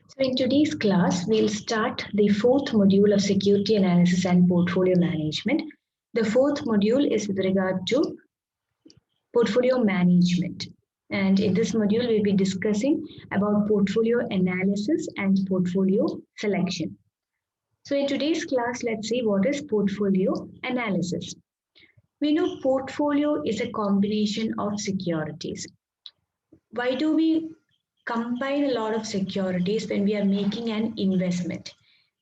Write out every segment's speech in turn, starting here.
So in today's class, we'll start the fourth module of security analysis and portfolio management. The fourth module is with regard to portfolio management. And in this module, we'll be discussing about portfolio analysis and portfolio selection. So in today's class, let's see what is portfolio analysis. We know portfolio is a combination of securities. Why do we combine a lot of securities when we are making an investment?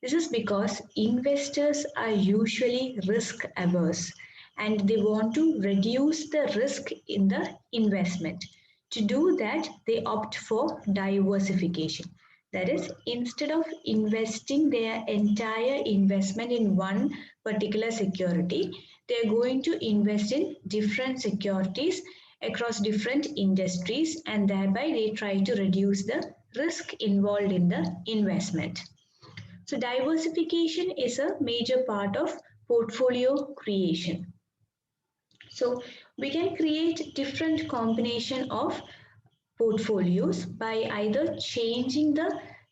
This is because investors are usually risk averse and they want to reduce the risk in the investment. To do that, they opt for diversification. That is, instead of investing their entire investment in one particular security, they are going to invest in different securities across different industries, and thereby they try to reduce the risk involved in the investment. So diversification is a major part of portfolio creation. So we can create different combination of portfolios by either changing the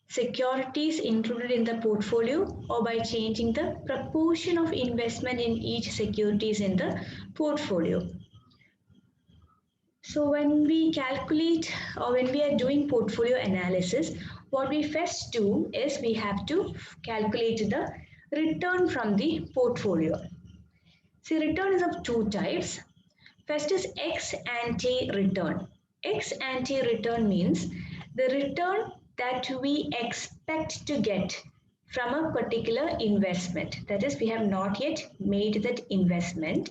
securities included in the portfolio or by changing the proportion of investment in each securities in the portfolio. So when we calculate or when we are doing portfolio analysis, what we first do is we have to calculate the return from the portfolio. See, return is of two types. First is ex ante return. Ex ante return means the return that we expect to get from a particular investment. That is, we have not yet made that investment.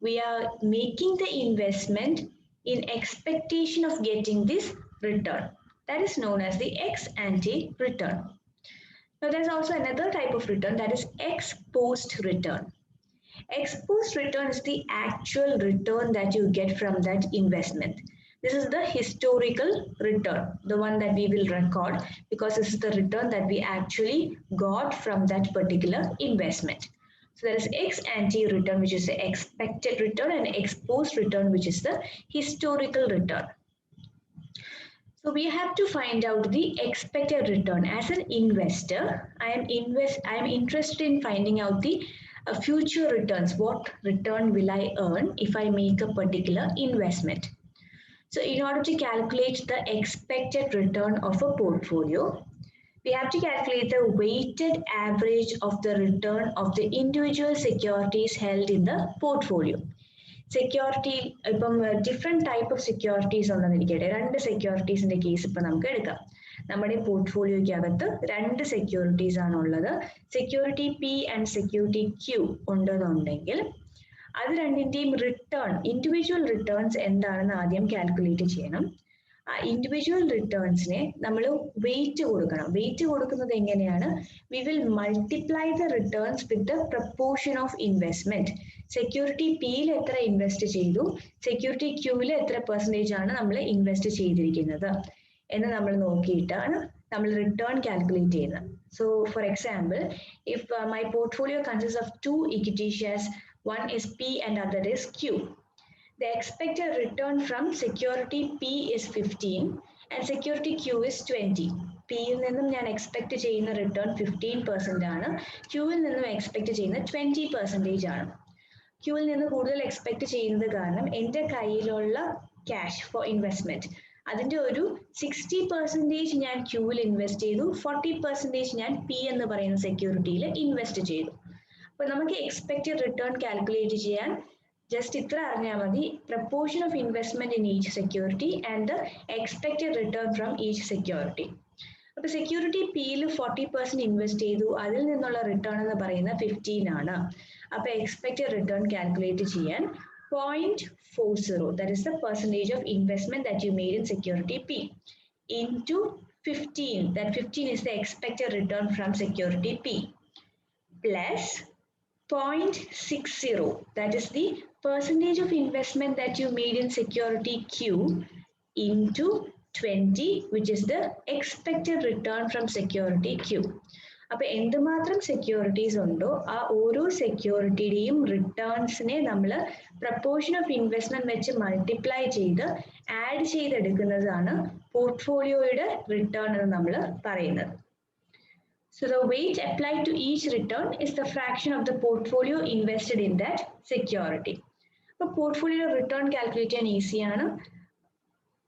We are making the investment in expectation of getting this return. That is known as the ex ante return. Now, there's also another type of return, that is ex post return. Ex post return is the actual return that you get from that investment. This is the historical return, the one that we will record, because this is the return that we actually got from that particular investment. So there is ex ante return, which is the expected return, and ex post return, which is the historical return. So we have to find out the expected return. As an investor, I am interested in finding out the future returns. What return will I earn if I make a particular investment? So in order to calculate the expected return of a portfolio, we have to calculate the weighted average of the return of the individual securities held in the portfolio. Security ഇപ്പം different type of securities ഉണ്ടെന്ന് ഇരിക്കട്ടെ. രണ്ട് സെക്യൂരിറ്റീസിൻ്റെ case ഇപ്പം നമുക്ക് എടുക്കാം. നമ്മുടെ പോർട്ട്ഫോളിയോയ്ക്കകത്ത് രണ്ട് securities ആണുള്ളത്. Security P and security Q ഉണ്ടെന്നുണ്ടെങ്കിൽ അത് രണ്ടിൻ്റെയും റിട്ടേൺ, ഇൻഡിവിജ്വൽ റിട്ടേൺസ് എന്താണെന്ന് ആദ്യം കാൽക്കുലേറ്റ് ചെയ്യണം. ആ ഇൻഡിവിജ്വൽ റിട്ടേൺസിനെ നമ്മൾ വെയിറ്റ് കൊടുക്കണം. വെയിറ്റ് കൊടുക്കുന്നത് എങ്ങനെയാണ്? We will multiply the returns with the proportion of investment. Security പിയിൽ എത്ര ഇൻവെസ്റ്റ് ചെയ്തു, സെക്യൂരിറ്റി ക്യൂവിൽ എത്ര പെർസെൻറ്റേജ് ആണ് നമ്മൾ ഇൻവെസ്റ്റ് ചെയ്തിരിക്കുന്നത് എന്ന് നമ്മൾ നോക്കിയിട്ടാണ് നമ്മൾ റിട്ടേൺ കാൽക്കുലേറ്റ് ചെയ്യുന്നത്. So for example, if my portfolio consist of 2 equity shares, one is P and other is Q. The expected return from security P is 15 and security Q is 20. പിയിൽ നിന്നും ഞാൻ expect ചെയ്യുന്ന return 15% ആണ്, ക്യൂവിൽ നിന്നും expect ചെയ്യുന്ന 20% ആണ്. ക്യൂവിൽ നിന്ന് കൂടുതൽ എക്സ്പെക്ട് ചെയ്യുന്നത് കാരണം എൻ്റെ കയ്യിലുള്ള ക്യാഷ് ഫോർ ഇൻവെസ്റ്റ്മെന്റ് അതിൻ്റെ ഒരു 60% ഞാൻ ക്യൂവിൽ ഇൻവെസ്റ്റ് ചെയ്തു, 40% ഞാൻ പി എന്ന് പറയുന്ന സെക്യൂരിറ്റിയിൽ ഇൻവെസ്റ്റ് ചെയ്തു. അപ്പോൾ നമുക്ക് എക്സ്പെക്റ്റഡ് റിട്ടേൺ കാൽക്കുലേറ്റ് ചെയ്യാൻ ജസ്റ്റ് ഇത്ര അറിഞ്ഞാൽ മതി: proportion of investment in each security and the expected return from each security. അപ്പോൾ സെക്യൂരിറ്റി പിയിൽ 40% ഇൻവെസ്റ്റ് ചെയ്തു, അതിൽ നിന്നുള്ള റിട്ടേൺ എന്ന് പറയുന്നത് 15 ആണ്. അപ്പോൾ എക്സ്പെക്റ്റഡ് റിട്ടേൺ കാൽക്കുലേറ്റ് ചെയ്യാൻ 0.40, that is the percentage of investment that you made in security P, into 15, that 15 is the expected return from security P, plus 0.60, that is the percentage of investment that you made in security Q, into 20, which is the expected return from security Q. അപ്പോൾ എന്തുമാത്രം securities ഉണ്ടോ ആ ഓരോ സെക്യൂരിറ്റിയുടെയും റിട്ടേൺസിനെ നമ്മൾ proportion of investment വെച്ച് multiply ചെയ്ത് add ചെയ്തെടുക്കുന്നതാണ് പോർട്ട്ഫോളിയോയുടെ return എന്ന് നമ്മൾ പറയുന്നത്. So the weight applied to each return is the fraction of the portfolio invested in that security. അപ്പോൾ പോർട്ട്ഫോളിയോ റിട്ടേൺ കാൽക്കുലേറ്റ് ചെയ്യാൻ ഈസിയാണ്.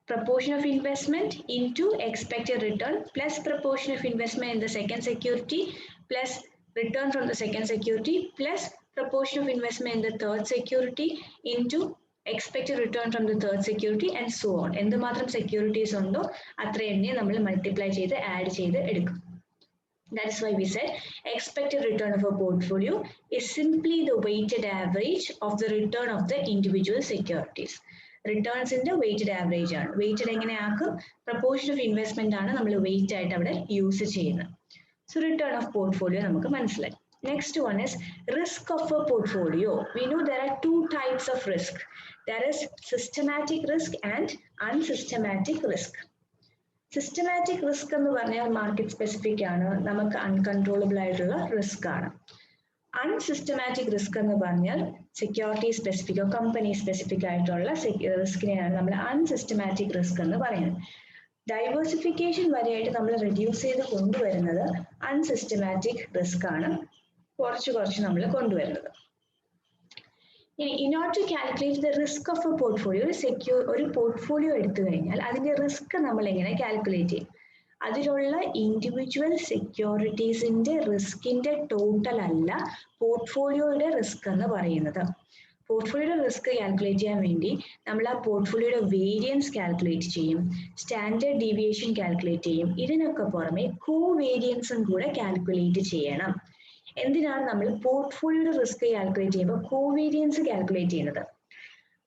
Proportion of investment into expected return plus proportion of investment in the second security plus return from the second security plus proportion of investment in the third security into expected return from the third security and so on. എന്തുമാത്രം securities ഉണ്ടോ അത്രയെന്നെ നമ്മൾ multiply ചെയ്ത് add ചെയ്ത് എടുക്കും. That is why we said expected return of a portfolio is simply the weighted average of the return of the individual securities. Returns in the weighted average ആണ്. Weighted എങ്ങനെയാക്കും? Proportion of investment ആണ് നമ്മൾ weight ആയിട്ട് അവിടെ use ചെയ്യുന്നത്. So return of portfolio നമുക്ക് മനസ്സിലായി. Next one is risk of a portfolio. We know there are two types of risk. There is systematic risk and unsystematic risk. Systematic risk എന്ന് പറഞ്ഞാൽ market specific ആണ്, നമുക്ക് uncontrollable ആയിട്ടുള്ള risk ആണ്. Unsystematic risk എന്ന് പറഞ്ഞാൽ സെക്യൂരിറ്റി സ്പെസിഫിക്കോ കമ്പനി സ്പെസിഫിക് ആയിട്ടുള്ള റിസ്കിനെയാണ് നമ്മൾ അൺസിസ്റ്റമാറ്റിക് റിസ്ക് എന്ന് പറയുന്നത്. ഡൈവേഴ്സിഫിക്കേഷൻ വരെയായിട്ട് നമ്മൾ റെഡ്യൂസ് ചെയ്ത് കൊണ്ടുവരുന്നത് അൺസിസ്റ്റമാറ്റിക് റിസ്ക് ആണ്, കുറച്ച് നമ്മൾ കൊണ്ടുവരുന്നത്. In order to calculate the risk of a portfolio, ഒരു പോർട്ട്ഫോളിയോ എടുത്തു കഴിഞ്ഞാൽ അതിന്റെ റിസ്ക് നമ്മൾ എങ്ങനെ കാൽക്കുലേറ്റ് ചെയ്യും? അതിലുള്ള ഇൻഡിവിജ്വൽ സെക്യൂരിറ്റീസിന്റെ റിസ്കിന്റെ ടോട്ടൽ അല്ല പോർട്ട്ഫോളിയോയുടെ റിസ്ക് എന്ന് പറയുന്നത്. പോർട്ട്ഫോളിയോയുടെ റിസ്ക് കാൽക്കുലേറ്റ് ചെയ്യാൻ വേണ്ടി നമ്മൾ ആ പോർട്ട്ഫോളിയോയുടെ വേരിയൻസ് കാൽക്കുലേറ്റ് ചെയ്യും, സ്റ്റാൻഡേർഡ് ഡീവിയേഷൻ കാൽക്കുലേറ്റ് ചെയ്യും. ഇതിനൊക്കെ പുറമെ കോവേരിയൻസും കൂടെ കാൽക്കുലേറ്റ് ചെയ്യണം. എന്തിനാണ് നമ്മൾ പോർട്ട്ഫോളിയോയുടെ റിസ്ക് കാൽക്കുലേറ്റ് ചെയ്യുമ്പോൾ കോവേരിയൻസ് കാൽക്കുലേറ്റ് ചെയ്യുന്നത്?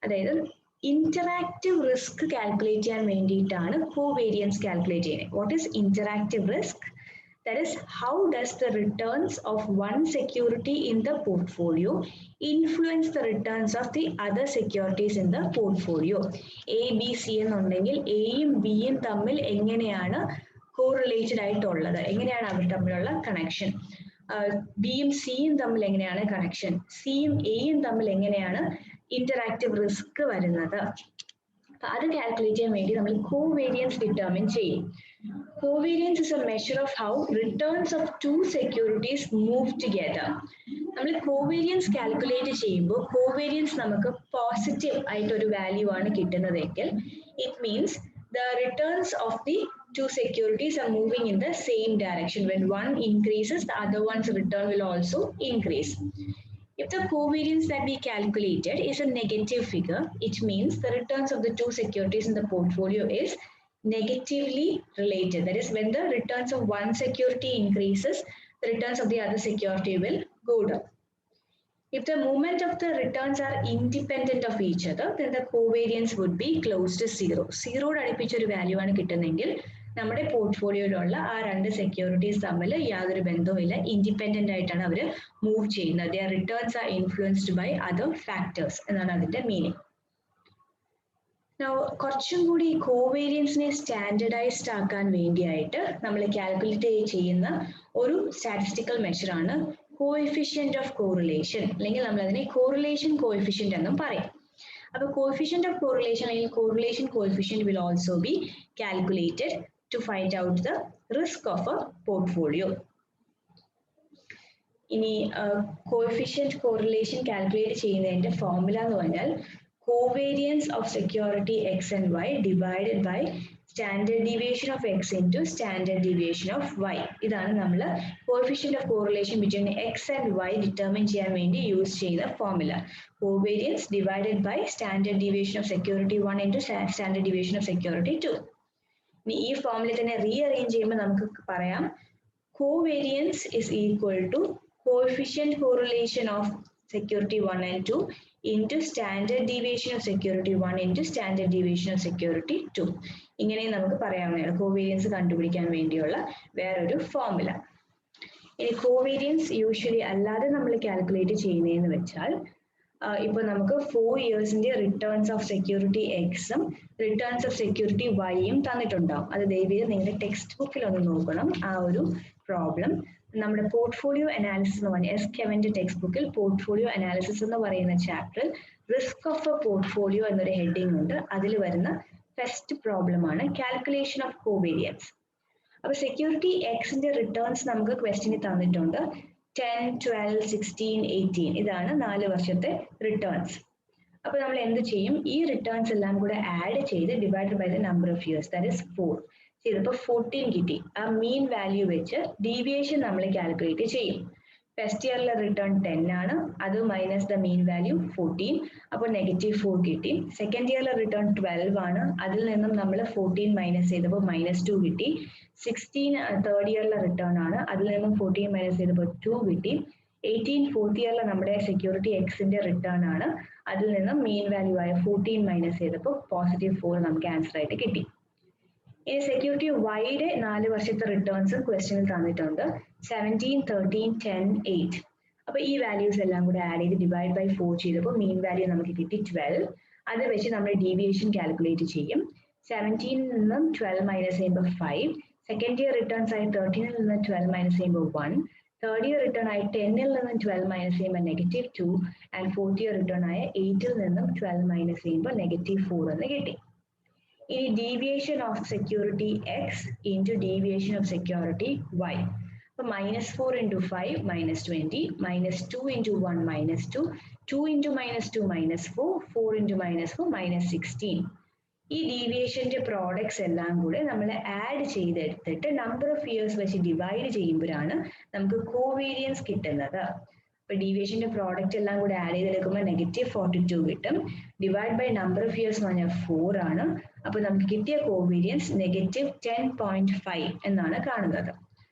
അതായത് ഇന്ററാക്റ്റീവ് റിസ്ക് കാൽക്കുലേറ്റ് ചെയ്യാൻ വേണ്ടിയിട്ടാണ് കോവേരിയൻസ് കാൽക്കുലേറ്റ് ചെയ്യുന്നത്. What is interactive risk? That is, how does the returns of one security in the portfolio influence the returns of the other securities in the portfolio? A, B, C എന്നുണ്ടെങ്കിൽ എയും ബിയും തമ്മിൽ എങ്ങനെയാണ് correlated ആയിട്ടുള്ളത്, എങ്ങനെയാണ് അവർ തമ്മിലുള്ള connection? ബിയും സിയും തമ്മിൽ എങ്ങനെയാണ് കണക്ഷൻ? സിയും എയും തമ്മിൽ എങ്ങനെയാണ് ഇന്ററാക്റ്റീവ് റിസ്ക് വരുന്നത്? അത് കാൽക്കുലേറ്റ് ചെയ്യാൻ വേണ്ടി നമ്മൾ കോവേരിയൻസ് ഡിറ്റർമിൻ ചെയ്യും. Covariance is a measure of how returns of two securities move together. നമ്മൾ കോവേരിയൻസ് കാൽക്കുലേറ്റ് ചെയ്യുമ്പോൾ കോവേരിയൻസ് നമുക്ക് പോസിറ്റീവ് ആയിട്ടൊരു വാല്യൂ ആണ് കിട്ടുന്നതെങ്കിൽ it means the returns of the two securities are moving in the same direction. When one increases, the other one's return will also increase. If the covariance that we calculated is a negative figure, it means the returns of the two securities in the portfolio is negatively related. That is, when the returns of one security increases, the returns of the other security will go down. If the movement of the returns are independent of each other, then the covariance would be close to zero. Zero അടുപ്പിച്ച ഒരു value ആണ് കിട്ടുന്നതെങ്കിൽ നമ്മുടെ പോർട്ട്ഫോളിയോയിലുള്ള ആ രണ്ട് securities തമ്മിൽ യാതൊരു ബന്ധവുമില്ല, independent ആയിട്ടാണ് അവർ move ചെയ്യുന്നത്. Their returns are influenced by other factors എന്നാണ് അതിന്റെ മീനിങ്. കുറച്ചും കൂടി കോവേരിയൻസിനെ സ്റ്റാൻഡർഡൈസ്ഡ് ആക്കാൻ വേണ്ടിയായിട്ട് നമ്മൾ കാൽക്കുലേറ്റ് ചെയ്യുന്ന ഒരു സ്റ്റാറ്റിസ്റ്റിക്കൽ മെഷർ ആണ് കോഎഫിഷ്യന്റ് ഓഫ് കോറിലേഷൻ, അല്ലെങ്കിൽ നമ്മൾ അതിനെ കോറിലേഷൻ കോഎഫിഷ്യന്റ് എന്നും പറയും. അപ്പൊ കോഎഫിഷ്യന്റ് ഓഫ് കോറിലേഷൻ അല്ലെങ്കിൽ correlation coefficient will also be calculated to find out the risk of a portfolio. ഇനി കോഎഫിഷ്യന്റ് കോറിലേഷൻ കാൽക്കുലേറ്റ് ചെയ്യുന്നതിന്റെ ഫോർമുല എന്ന് പറഞ്ഞാൽ covariance of security x and y divided by standard deviation of x into standard deviation of y. ഇതാണ് നമ്മൾ coefficient of correlation between x and y determine ചെയ്യാൻ വേണ്ടി use ചെയ്ത formula. Covariance divided by standard deviation of security 1 into standard deviation of security 2. ഇനി ഈ formula തന്നെ rearrange ചെയ്യുമ്പോൾ നമുക്ക് പറയാം covariance is equal to coefficient correlation of security 1 and 2 into standard deviation of security 1 into standard deviation of security 2. ഇങ്ങനെ നമുക്ക് പറയാവുന്നതാണ് covariance കണ്ടുപിടിക്കാൻ വേണ്ടിയുള്ള വേറൊരു ഫോർമുല. ഇനി കോവേരിയൻസ് യൂഷ്വലി അല്ലാതെ നമ്മൾ കാൽക്കുലേറ്റ് ചെയ്യുന്നതെന്ന് വെച്ചാൽ ഇപ്പോൾ നമുക്ക് 4 ഇയേഴ്സിന്റെ റിട്ടേൺസ് ഓഫ് സെക്യൂരിറ്റി എക്സും റിട്ടേൺസ് ഓഫ് സെക്യൂരിറ്റി വൈയും തന്നിട്ടുണ്ടാവും. അത് ദയവായി നിങ്ങളുടെ ടെക്സ്റ്റ് ബുക്കിൽ ഒന്ന് നോക്കണം ആ ഒരു പ്രോബ്ലം. നമ്മുടെ പോർട്ട്ഫോളിയോ അനാലിസിസ് എന്ന് പറഞ്ഞ എസ് കെവന്റെ ടെക്സ്റ്റ് ബുക്കിൽ പോർട്ട്ഫോളിയോ അനാലിസിസ് എന്ന് പറയുന്ന ചാപ്റ്ററിൽ റിസ്ക് ഓഫ് എ പോർട്ട്ഫോളിയോ എന്നൊരു ഹെഡിങ് ഉണ്ട്. അതിൽ വരുന്ന ഫസ്റ്റ് പ്രോബ്ലം ആണ് കാൽക്കുലേഷൻ ഓഫ് കോവേരിയൻസ്. അപ്പോൾ സെക്യൂരിറ്റി എക്സിന്റെ റിട്ടേൺസ് നമുക്ക് ക്വസ്റ്റ്യനിൽ തന്നിട്ടുണ്ട്. 10, 12, 16, 18 ഇതാണ് 4 വർഷത്തെ റിട്ടേൺസ്. അപ്പോൾ നമ്മൾ എന്ത് ചെയ്യും? ഈ റിട്ടേൺസ് എല്ലാം കൂടെ ആഡ് ചെയ്ത് divide by the number of years, that is 4 ചെയ്തപ്പോൾ 14 കിട്ടി. ആ മീൻ വാല്യൂ വെച്ച് ഡീവിയേഷൻ നമ്മൾ കാൽക്കുലേറ്റ് ചെയ്യും. ഫസ്റ്റ് ഇയറിലെ റിട്ടേൺ 10 ആണ്, അത് മൈനസ് ദ മീൻ വാല്യൂ 14, അപ്പോൾ -4 കിട്ടി. സെക്കൻഡ് ഇയറിലെ റിട്ടേൺ 12 ആണ്, അതിൽ നിന്നും നമ്മൾ 14 മൈനസ് ചെയ്തപ്പോൾ -2 കിട്ടി. 16 തേർഡ് ഇയറിലെ റിട്ടേൺ ആണ്, അതിൽ നിന്നും 14 മൈനസ് ചെയ്തപ്പോൾ 2 കിട്ടി. 18 ഫോർത്ത് ഇയറിലെ നമ്മുടെ സെക്യൂരിറ്റി എക്സിന്റെ റിട്ടേൺ ആണ്, അതിൽ നിന്നും മീൻ വാല്യൂ ആയ 14 മൈനസ് ചെയ്തപ്പോൾ +4 നമുക്ക് ആൻസർ ആയിട്ട് കിട്ടി. ഇനി സെക്യൂരിറ്റി വൈയുടെ 4 വർഷത്തെ റിട്ടേൺസും ക്വസ്റ്റ്യനിൽ തന്നിട്ടുണ്ട്. 17, 13, 10, 8. അപ്പോൾ ഈ വാല്യൂസ് എല്ലാം കൂടെ ആഡ് ചെയ്ത് ഡിവൈഡ് ബൈ 4 ചെയ്തപ്പോൾ മീൻ വാല്യൂ നമുക്ക് കിട്ടി 12. അത് വെച്ച് നമ്മൾ ഡീവിയേഷൻ കാൽക്കുലേറ്റ് ചെയ്യും. 17 നിന്നും 12 മൈനസ് ചെയ്യുമ്പോൾ 5. സെക്കൻഡ് ഇയർ റിട്ടേൺസ് ആയി 13 നിന്ന് 12 മൈനസ് ചെയ്യുമ്പോൾ 1. തേർഡ് ഇയർ റിട്ടേൺ ആയി 10 നിന്നും 12 മൈനസ് ചെയ്യുമ്പോൾ -2. ആൻഡ് ഫോർത്ത് ഇയർ റിട്ടേൺ ആയ 8 നിന്നും 12 മൈനസ് ചെയ്യുമ്പോൾ -4 എന്ന് കിട്ടി. ഇനി deviation of security X into deviation of security Y. അപ്പോൾ -4 × 5 -20, -2 × 1 -2, 2 × -2 -4, 4 × -4 -16. ഈ ഡീവിയേഷന്റെ പ്രോഡക്ട്സ് എല്ലാം കൂടെ നമ്മൾ ആഡ് ചെയ്തെടുത്തിട്ട് നമ്പർ ഓഫ് ഇയേഴ്സ് വെച്ച് ഡിവൈഡ് ചെയ്യുമ്പോഴാണ് നമുക്ക് കോവേരിയൻസ് കിട്ടുന്നത്. അപ്പോൾ ഡീവിയേഷന്റെ പ്രോഡക്റ്റ് എല്ലാം കൂടെ ആഡ് ചെയ്തെടുക്കുമ്പോൾ -42 കിട്ടും. Divide by number of years എന്ന് പറഞ്ഞാൽ 4 ആണ്. അപ്പോൾ നമുക്ക് കിട്ടിയ കോവേരിയൻസ് -10.5 എന്നാണ് കാണുന്നത്.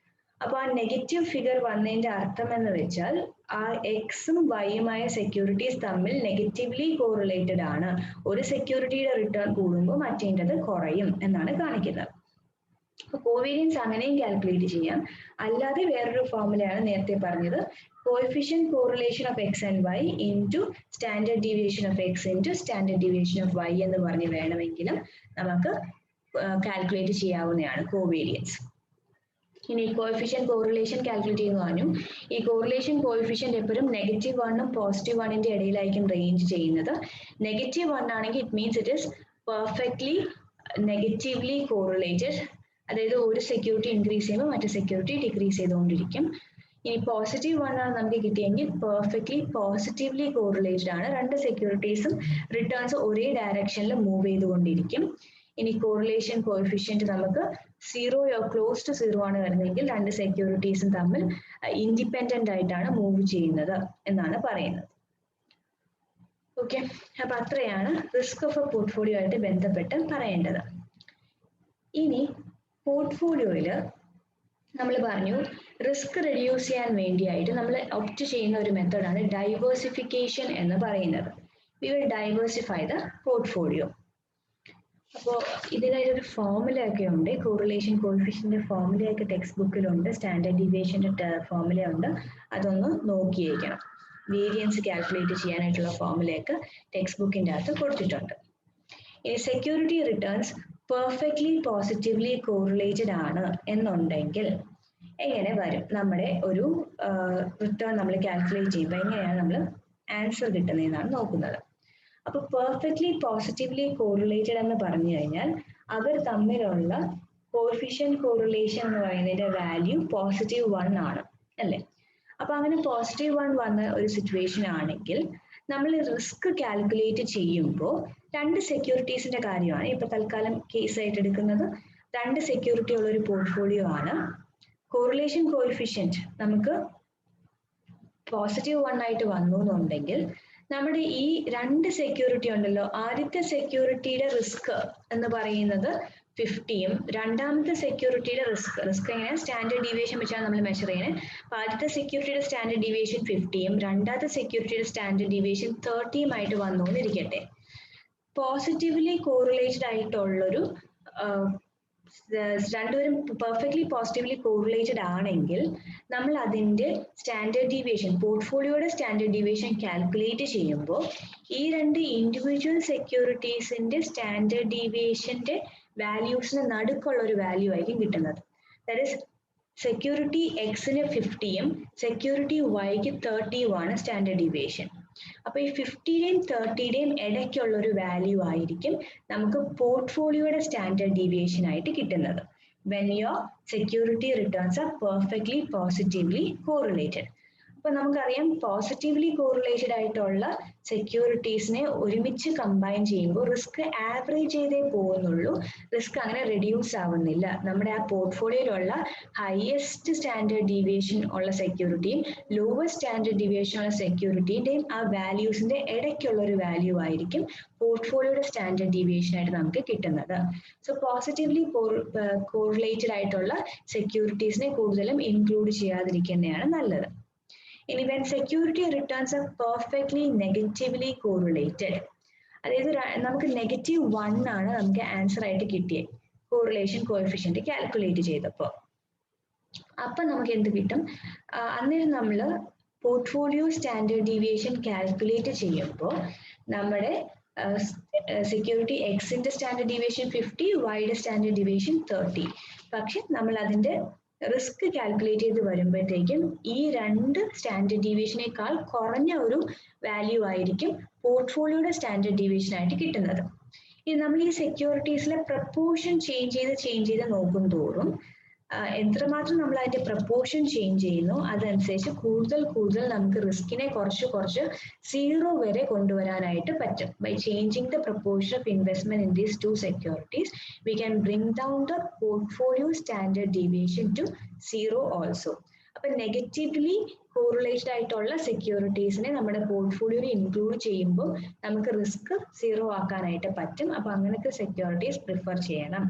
അപ്പോൾ ആ നെഗറ്റീവ് ഫിഗർ വന്നതിന്റെ അർത്ഥം എന്ന് വെച്ചാൽ ആ എക്സും വൈയുമായ സെക്യൂരിറ്റീസ് തമ്മിൽ നെഗറ്റീവ്ലി കോറിലേറ്റഡ് ആണ്. ഒരു സെക്യൂരിറ്റിയുടെ റിട്ടേൺ കൂടുമ്പോൾ മറ്റേണ്ടത് കുറയും എന്നാണ് കാണിക്കുന്നത്. അപ്പോൾ കോവേരിയൻസ് അങ്ങനെയും കാൽക്കുലേറ്റ് ചെയ്യാം. അല്ലാതെ വേറൊരു ഫോർമുലയാണ് നേരത്തെ പറഞ്ഞത്, coefficient correlation of X and Y into standard deviation of X into standard deviation of Y എന്ന് പറഞ്ഞ് വേണമെങ്കിലും നമുക്ക് കാൽക്കുലേറ്റ് ചെയ്യാവുന്നതാണ് കോവേരിയൻസ്. ഇനി കോഎഫിഷ്യന്റ് കോറിലേഷൻ കാൽക്കുലേറ്റ് ചെയ്യുന്ന പറഞ്ഞു. ഈ കോറിലേഷൻ കോഎഫിഷ്യന്റ് എപ്പോഴും -1ഉം +1ന്റെ ഇടയിലായിരിക്കും റേഞ്ച് ചെയ്യുന്നത്. -1 ആണെങ്കിൽ it means it is perfectly negatively correlated. അതായത് ഒരു സെക്യൂരിറ്റി ഇൻക്രീസ് ചെയ്യുമ്പോൾ മറ്റു സെക്യൂരിറ്റി ഡിക്രീസ് ചെയ്തുകൊണ്ടിരിക്കും. ഇനി +1 ആണ് നമുക്ക് കിട്ടിയെങ്കിൽ പെർഫെക്റ്റ്ലി പോസിറ്റീവ്ലി കോറിലേറ്റഡ് ആണ്. രണ്ട് സെക്യൂരിറ്റീസും റിട്ടേൺസ് ഒരേ ഡയറക്ഷനിൽ മൂവ് ചെയ്തുകൊണ്ടിരിക്കും. ഇനി കോറിലേഷൻ കോഎഫിഷ്യന്റ് നമുക്ക് 0 ക്ലോസ് ടു 0 ആണ് വരുന്നതെങ്കിൽ രണ്ട് സെക്യൂരിറ്റീസും തമ്മിൽ ഇൻഡിപെൻഡന്റ് ആയിട്ടാണ് മൂവ് ചെയ്യുന്നത് എന്നാണ് പറയുന്നത്. ഓക്കെ, അപ്പൊ അത്രയാണ് റിസ്ക് ഓഫ് എ പോർട്ട്ഫോളിയോ ആയിട്ട് ബന്ധപ്പെട്ട് പറയേണ്ടത്. ഇനി പോർട്ട്ഫോളിയോയിൽ നമ്മൾ പറഞ്ഞു റിസ്ക് റെഡ്യൂസ് ചെയ്യാൻ വേണ്ടിയായിട്ട് നമ്മൾ ഓപ്റ്റ് ചെയ്യുന്ന ഒരു മെത്തേഡാണ് ഡൈവേഴ്സിഫിക്കേഷൻ എന്ന് പറയുന്നത്. We will diversify the portfolio. അപ്പോൾ ഇതിനൊരു ഫോർമുല ഒക്കെ ഉണ്ട്. കോറിലേഷൻ കോഎഫിഷ്യന്റ് ഫോർമുലയൊക്കെ ടെക്സ്റ്റ് ബുക്കിലുണ്ട്, സ്റ്റാൻഡേർഡ് ഡീവിയേഷന്റെ ഫോർമുല ഉണ്ട്, അതൊന്ന് നോക്കിയിരിക്കണം. വേരിയൻസ് കാൽക്കുലേറ്റ് ചെയ്യാനായിട്ടുള്ള ഫോർമുലയൊക്കെ ടെക്സ്റ്റ് ബുക്കിൻ്റെ അകത്ത് കൊടുത്തിട്ടുണ്ട്. ഇനി security returns perfectly positively correlated ആണ് എന്നുണ്ടെങ്കിൽ എങ്ങനെ വരും? നമ്മുടെ ഒരു റിട്ടേൺ നമ്മൾ കാൽക്കുലേറ്റ് ചെയ്യുമ്പോൾ എങ്ങനെയാണ് നമ്മൾ ആൻസർ കിട്ടുന്നതെന്നാണ് നോക്കുന്നത്. അപ്പോൾ പെർഫെക്റ്റ്ലി പോസിറ്റീവ്ലി കോറിലേറ്റഡ് എന്ന് പറഞ്ഞു കഴിഞ്ഞാൽ അവർ തമ്മിലുള്ള കോഎഫിഷ്യന്റ് കോറിലേഷൻ എന്ന് പറയുന്നതിന്റെ വാല്യൂ +1 ആണ് അല്ലേ? അപ്പൊ അങ്ങനെ +1 വന്ന ഒരു സിറ്റുവേഷൻ ആണെങ്കിൽ നമ്മൾ റിസ്ക് കാൽക്കുലേറ്റ് ചെയ്യുമ്പോൾ രണ്ട് സെക്യൂരിറ്റീസിന്റെ കാര്യമാണ് ഇപ്പൊ തൽക്കാലം കേസ് ആയിട്ട് എടുക്കുന്നത്. രണ്ട് സെക്യൂരിറ്റി ഉള്ള ഒരു പോർട്ട്ഫോളിയോ ആണ്. കോറിലേഷൻ കോഎഫിഷ്യന്റ് നമുക്ക് +1 ആയിട്ട് വന്നു എന്നുണ്ടെങ്കിൽ നമ്മുടെ ഈ രണ്ട് സെക്യൂരിറ്റി ഉണ്ടല്ലോ, ആദ്യത്തെ സെക്യൂരിറ്റിയുടെ റിസ്ക് എന്ന് പറയുന്നത് 50യും രണ്ടാമത്തെ സെക്യൂരിറ്റിയുടെ റിസ്ക് എങ്ങനെ സ്റ്റാൻഡേർഡ് ഡീവിയേഷൻ വെച്ചാണ് നമ്മൾ മെഷർ ചെയ്യുന്നത്. അപ്പൊ ആദ്യത്തെ സെക്യൂരിറ്റിയുടെ സ്റ്റാൻഡേർഡ് ഡീവിയേഷൻ 50യും രണ്ടാമത്തെ സെക്യൂരിറ്റിയുടെ സ്റ്റാൻഡേർഡ് ഡീവിയേഷൻ 30യും ആയിട്ട് വന്നു എന്നിരിക്കട്ടെ. പോസിറ്റീവ്ലി കോറിലേറ്റഡ് ആയിട്ടുള്ളൊരു രണ്ടുപേരും പെർഫെക്റ്റ്ലി പോസിറ്റീവ്ലി കോറിലേറ്റഡ് ആണെങ്കിൽ നമ്മൾ അതിന്റെ സ്റ്റാൻഡേർഡ് ഡീവിയേഷൻ പോർട്ട്ഫോളിയോയുടെ സ്റ്റാൻഡേർഡ് ഡീവിയേഷൻ കാൽക്കുലേറ്റ് ചെയ്യുമ്പോൾ ഈ രണ്ട് ഇൻഡിവിജ്വൽ സെക്യൂരിറ്റീസിന്റെ സ്റ്റാൻഡേർഡ് ഡീവിയേഷന്റെ വാല്യൂസിന് നടുക്കുള്ള ഒരു വാല്യൂ ആയിരിക്കും കിട്ടുന്നത്. ദാറ്റ് ഈസ് സെക്യൂരിറ്റി എക്സിന് 50യും സെക്യൂരിറ്റി വൈക്ക് 30യുമാണ് സ്റ്റാൻഡേർഡ് ഡീവിയേഷൻ. അപ്പോൾ ഈ 50-യുടെയും 30-യുടെയും ഇടയ്ക്കുള്ള ഒരു വാല്യൂ ആയിരിക്കും നമുക്ക് പോർട്ട്ഫോളിയോയുടെ സ്റ്റാൻഡേർഡ് ഡീവിയേഷൻ ആയിട്ട് കിട്ടുന്നത് when your security returns are perfectly positively correlated. അപ്പോൾ നമുക്കറിയാം പോസിറ്റീവ്ലി കോറിലേറ്റഡ് ആയിട്ടുള്ള സെക്യൂരിറ്റീസിനെ ഒരുമിച്ച് കമ്പൈൻ ചെയ്യുമ്പോൾ റിസ്ക് ആവറേജ് ചെയ്തേ പോകുന്നുള്ളൂ, റിസ്ക് അങ്ങനെ റെഡ്യൂസ് ആവുന്നില്ല. നമ്മുടെ ആ പോർട്ട്ഫോളിയോയിലുള്ള ഹയസ്റ്റ് സ്റ്റാൻഡേർഡ് ഡീവിയേഷൻ ഉള്ള സെക്യൂരിറ്റിയും ലോവസ്റ്റ് സ്റ്റാൻഡേർഡ് ഡീവിയേഷൻ ഉള്ള സെക്യൂരിറ്റിയുടെയും ആ വാല്യൂസിന്റെ ഇടയ്ക്കുള്ള ഒരു വാല്യൂ ആയിരിക്കും പോർട്ട്ഫോളിയോയുടെ സ്റ്റാൻഡേർഡ് ഡീവിയേഷൻ ആയിട്ട് നമുക്ക് കിട്ടുന്നത്. സോ പോസിറ്റീവ്ലി കോറിലേറ്റഡ് ആയിട്ടുള്ള സെക്യൂരിറ്റീസിനെ കൂടുതലും ഇൻക്ലൂഡ് ചെയ്യാതിരിക്കുന്നതാണ് നല്ലത്. ഇനി when security returns are perfectly negatively correlated, അതായത് നമുക്ക് -1 ആണ് നമുക്ക് ആൻസർ ആയിട്ട് കിട്ടിയത് കോറിലേഷൻ കോഎഫിഷ്യന്റ് കാൽക്കുലേറ്റ് ചെയ്തപ്പോൾ. അപ്പൊ നമുക്ക് എന്ത് കിട്ടും? അന്നേരം നമ്മൾ പോർട്ട്ഫോളിയോ സ്റ്റാൻഡേർഡ് ഡീവിയേഷൻ കാൽക്കുലേറ്റ് ചെയ്യുമ്പോൾ നമ്മുടെ സെക്യൂരിറ്റി എക്സിന്റെ സ്റ്റാൻഡേർഡ് ഡീവിയേഷൻ 50, വൈയുടെ സ്റ്റാൻഡേർഡ് ഡീവിയേഷൻ 30. പക്ഷെ നമ്മൾ അതിന്റെ റിസ്ക് കാൽക്കുലേറ്റ് ചെയ്ത് വരുമ്പോഴത്തേക്കും ഈ രണ്ട് സ്റ്റാൻഡേർഡ് ഡീവിയേഷനേക്കാൾ കുറഞ്ഞ ഒരു വാല്യൂ ആയിരിക്കും പോർട്ട്ഫോളിയോയുടെ സ്റ്റാൻഡേർഡ് ഡീവിയേഷൻ ആയിട്ട് കിട്ടുന്നത്. ഇനി നമ്മൾ ഈ സെക്യൂരിറ്റീസിലെ പ്രപ്പോർഷൻ ചേഞ്ച് ചെയ്ത് നോക്കും തോറും എത്രമാത്രം നമ്മൾ അതിന്റെ പ്രപ്പോർഷൻ ചേഞ്ച് ചെയ്യുന്നു അതനുസരിച്ച് കൂടുതൽ നമുക്ക് റിസ്കിനെ കുറച്ച് സീറോ വരെ കൊണ്ടുവരാനായിട്ട് പറ്റും. By changing the proportion of investment in these two securities we can bring down the portfolio standard deviation to zero also. അപ്പൊ നെഗറ്റീവ്ലി കോറിലേറ്റഡ് ആയിട്ടുള്ള സെക്യൂരിറ്റീസിനെ നമ്മുടെ പോർട്ട്ഫോളിയോയിൽ ഇൻക്ലൂഡ് ചെയ്യുമ്പോൾ നമുക്ക് റിസ്ക് സീറോ ആക്കാനായിട്ട് പറ്റും. അപ്പൊ അങ്ങനത്തെ സെക്യൂരിറ്റീസ് പ്രിഫർ ചെയ്യണം.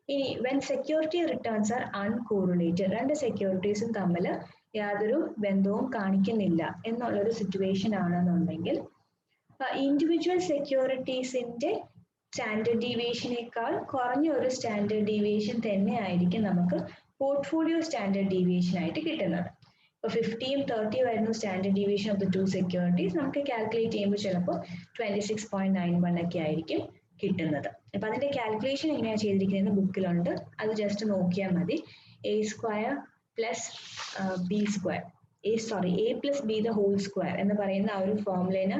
ഇനി when security returns are uncorrelated, രണ്ട് സെക്യൂരിറ്റീസും തമ്മിൽ യാതൊരു ബന്ധവും കാണിക്കുന്നില്ല എന്നുള്ളൊരു സിറ്റുവേഷൻ ആണെന്നുണ്ടെങ്കിൽ ഇൻഡിവിജ്വൽ സെക്യൂരിറ്റീസിന്റെ സ്റ്റാൻഡേർഡ് ഡീവിയേഷനേക്കാൾ കുറഞ്ഞ ഒരു സ്റ്റാൻഡേർഡ് ഡീവിയേഷൻ തന്നെ ആയിരിക്കും നമുക്ക് പോർട്ട്ഫോളിയോ സ്റ്റാൻഡേർഡ് ഡീവിയേഷൻ ആയിട്ട് കിട്ടുന്നത്. ഇപ്പോൾ 50-യും 30-യും ആയിരുന്നു standard deviation of the two securities. നമുക്ക് കാൽക്കുലേറ്റ് ചെയ്യുമ്പോൾ ചിലപ്പോൾ 26.91 ഒക്കെ ആയിരിക്കും കിട്ടുന്നത്. അപ്പൊ അതിന്റെ കാൽക്കുലേഷൻ എങ്ങനെയാണ് ചെയ്തിരിക്കുന്നത് ബുക്കിലുണ്ട്, അത് ജസ്റ്റ് നോക്കിയാൽ മതി. a plus b the whole square എന്ന് പറയുന്ന ആ ഒരു ഫോർമുലേനെ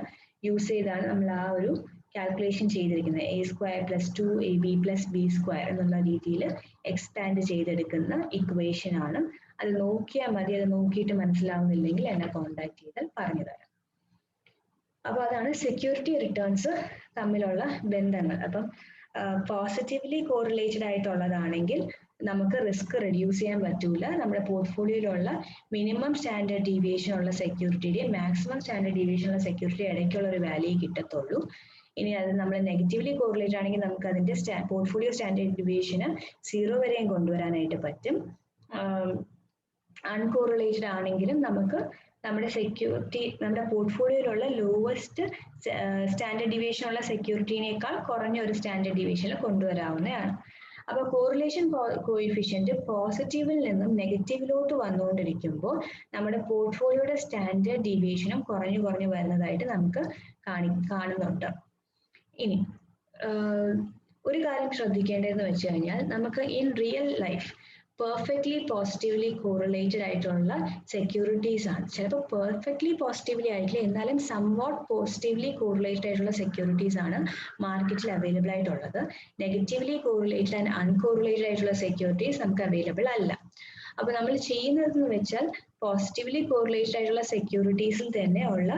യൂസ് ചെയ്താണ് നമ്മൾ ആ ഒരു കാൽക്കുലേഷൻ ചെയ്തിരിക്കുന്നത്. a² + 2ab + b² എന്നുള്ള രീതിയിൽ എക്സ്പാൻഡ് ചെയ്തെടുക്കുന്ന ഇക്വേഷൻ ആണ്. അത് നോക്കിയാൽ മതി. അത് നോക്കിയിട്ട് മനസ്സിലാവുന്നില്ലെങ്കിൽ എന്നെ കോൺടാക്ട് ചെയ്താൽ പറഞ്ഞു തരാം. അപ്പൊ അതാണ് സെക്യൂരിറ്റി റിട്ടേൺസ് തമ്മിലുള്ള ബന്ധങ്ങൾ. അപ്പം പോസിറ്റീവ്ലി കോറിലേറ്റഡ് ആയിട്ടുള്ളതാണെങ്കിൽ നമുക്ക് റിസ്ക് റെഡ്യൂസ് ചെയ്യാൻ പറ്റൂല. നമ്മുടെ പോർട്ട്ഫോളിയോയിലുള്ള മിനിമം സ്റ്റാൻഡേർഡ് ഡീവിയേഷൻ ഉള്ള സെക്യൂരിറ്റിയുടെയും മാക്സിമം സ്റ്റാൻഡേർഡ് ഡീവിയേഷൻ ഉള്ള സെക്യൂരിറ്റി ഇടയ്ക്കുള്ള ഒരു വാല്യൂ കിട്ടത്തുള്ളൂ. ഇനി അത് നമ്മൾ നെഗറ്റീവ്ലി കോറിലേറ്റഡ് ആണെങ്കിൽ നമുക്ക് അതിന്റെ പോർട്ട്ഫോളിയോ സ്റ്റാൻഡേർഡ് ഡീവിയേഷന് 0 വരെയും കൊണ്ടുവരാനായിട്ട് പറ്റും. അൺകോറിലേറ്റഡ് ആണെങ്കിലും നമുക്ക് നമ്മുടെ സെക്യൂരിറ്റി നമ്മുടെ പോർട്ട്ഫോളിയോയിലുള്ള ലോവസ്റ്റ് സ്റ്റാൻഡേർഡ് ഡീവിയേഷൻ ഉള്ള സെക്യൂരിറ്റിനേക്കാൾ കുറഞ്ഞ ഒരു സ്റ്റാൻഡേർഡ് ഡീവിയേഷനിൽ കൊണ്ടുവരാവുന്നതാണ്. അപ്പോൾ കോറിലേഷൻ കോഎഫിഷ്യന്റ് പോസിറ്റീവിൽ നിന്നും നെഗറ്റീവിലോട്ട് വന്നുകൊണ്ടിരിക്കുമ്പോൾ നമ്മുടെ പോർട്ട്ഫോളിയോയുടെ സ്റ്റാൻഡേർഡ് ഡീവിയേഷനും കുറഞ്ഞു വരുന്നതായിട്ട് നമുക്ക് കാണുന്നുണ്ട്. ഇനി ഒരു കാര്യം ശ്രദ്ധിക്കേണ്ടതെന്ന് വെച്ച് കഴിഞ്ഞാൽ നമുക്ക് in real life perfectly positively correlated ആയിട്ടുള്ള സെക്യൂരിറ്റീസ് ആണ്. ചിലപ്പോൾ പെർഫെക്റ്റ്ലി പോസിറ്റീവ്ലി ആയിട്ടില്ല, എന്നാലും സംവാട്ട് പോസിറ്റീവ്ലി കോറിലേറ്റഡ് ആയിട്ടുള്ള സെക്യൂരിറ്റീസ് ആണ് മാർക്കറ്റിൽ അവൈലബിൾ ആയിട്ടുള്ളത്. നെഗറ്റീവ്ലി കോറിലേറ്റഡ് ആൻഡ് അൺകോറിലേറ്റഡ് ആയിട്ടുള്ള സെക്യൂരിറ്റീസ് നമുക്ക് അവൈലബിൾ അല്ല. അപ്പൊ നമ്മൾ ചെയ്യുന്നതെന്ന് വെച്ചാൽ പോസിറ്റീവ്ലി കോറിലേറ്റഡ് ആയിട്ടുള്ള സെക്യൂരിറ്റീസിൽ തന്നെ ഉള്ള